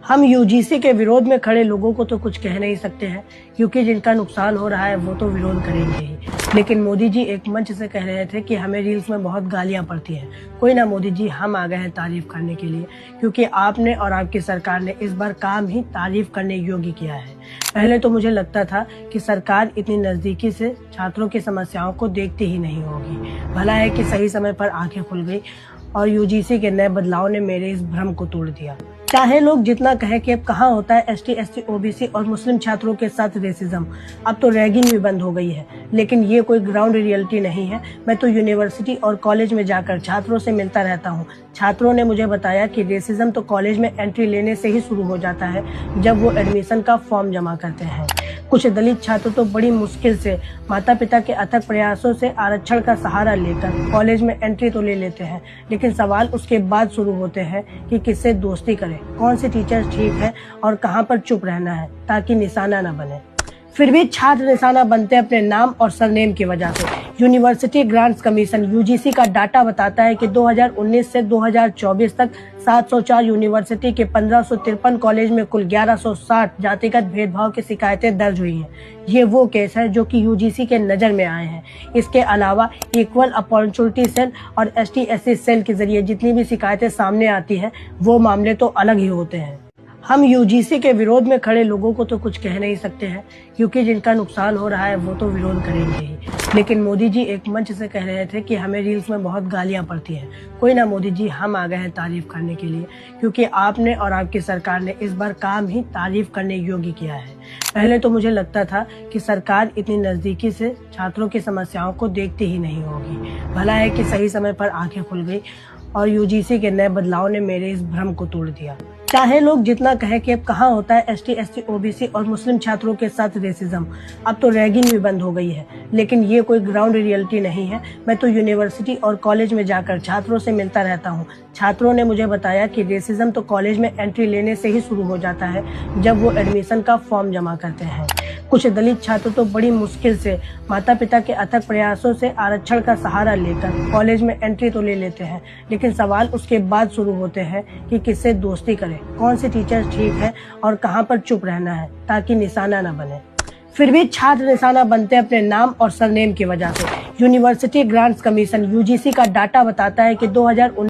हम यूजीसी के विरोध में खड़े लोगों को तो कुछ कह नहीं सकते हैं, क्योंकि जिनका नुकसान हो रहा है वो तो विरोध करेंगे ही। लेकिन मोदी जी एक मंच से कह रहे थे कि हमें रील्स में बहुत गालियां पड़ती हैं। कोई ना मोदी जी, हम आ गए हैं तारीफ करने के लिए, क्योंकि आपने और आपकी सरकार ने इस बार काम ही तारीफ करने योग्य किया है। पहले तो मुझे लगता था कि सरकार इतनी नजदीकी से छात्रों की समस्याओं को देखती ही नहीं होगी। भला है कि सही समय पर आंखें खुल गई और यूजीसी के नए बदलाव ने मेरे इस भ्रम को तोड़ दिया। चाहे लोग जितना कहें कि अब कहाँ होता है एसटी, एससी, ओबीसी और मुस्लिम छात्रों के साथ रेसिज्म, अब तो रैगिंग भी बंद हो गई है। लेकिन ये कोई ग्राउंड रियलिटी नहीं है। मैं तो यूनिवर्सिटी और कॉलेज में जाकर छात्रों से मिलता रहता हूँ। छात्रों ने मुझे बताया कि रेसिज्म तो कॉलेज में एंट्री लेने से ही शुरू हो जाता है, जब वो एडमिशन का फॉर्म जमा करते हैं। कुछ दलित छात्र तो बड़ी मुश्किल से माता पिता के अथक प्रयासों से आरक्षण का सहारा लेकर कॉलेज में एंट्री तो ले लेते हैं, लेकिन सवाल उसके बाद शुरू होते हैं कि किससे दोस्ती करें, कौन से टीचर ठीक है और कहां पर चुप रहना है ताकि निशाना न बने। फिर भी छात्र निशाना बनते हैं अपने नाम और सरनेम की वजह से। यूनिवर्सिटी ग्रांट्स कमीशन यूजीसी का डाटा बताता है कि 2019 से 2024 तक 704 यूनिवर्सिटी के 1553 कॉलेज में कुल 1160 जातिगत भेदभाव की शिकायतें दर्ज हुई हैं। ये वो केस है जो कि यूजीसी के नजर में आए हैं। इसके अलावा इक्वल अपॉर्चुनिटी सेल और एसटी एससी सेल के जरिए जितनी भी शिकायतें सामने आती हैं, वो मामले तो अलग ही होते हैं। हम यूजीसी के विरोध में खड़े लोगों को तो कुछ कह नहीं सकते हैं, क्योंकि जिनका नुकसान हो रहा है वो तो विरोध करेंगे ही। लेकिन मोदी जी एक मंच से कह रहे थे कि हमें रील्स में बहुत गालियां पड़ती हैं। कोई ना मोदी जी, हम आ गए हैं तारीफ करने के लिए, क्योंकि आपने और आपकी सरकार ने इस बार काम ही तारीफ करने योग्य किया है। पहले तो मुझे लगता था कि सरकार इतनी नजदीकी से छात्रों की समस्याओं को देखती ही नहीं होगी। भला है कि सही समय पर आंखें खुल गई और यूजीसी के नए बदलाव ने मेरे इस भ्रम को तोड़ दिया। चाहे लोग जितना कहें कि अब कहाँ होता है एसटी, एससी, ओबीसी और मुस्लिम छात्रों के साथ रेसिज्म, अब तो रैगिंग भी बंद हो गई है। लेकिन ये कोई ग्राउंड रियलिटी नहीं है। मैं तो यूनिवर्सिटी और कॉलेज में जाकर छात्रों से मिलता रहता हूँ। छात्रों ने मुझे बताया कि रेसिज्म तो कॉलेज में एंट्री लेने से ही शुरू हो जाता है, जब वो एडमिशन का फॉर्म जमा करते हैं। कुछ दलित छात्र तो बड़ी मुश्किल से माता पिता के अथक प्रयासों से आरक्षण का सहारा लेकर कॉलेज में एंट्री तो ले लेते हैं, लेकिन सवाल उसके बाद शुरू होते हैं कि किससे दोस्ती करें, कौन से टीचर ठीक है और कहां पर चुप रहना है ताकि निशाना न बने। फिर भी छात्र निशाना बनते हैं अपने नाम और सरनेम की वजह से। यूनिवर्सिटी ग्रांट्स कमीशन यूजीसी का डाटा बताता है कि 2019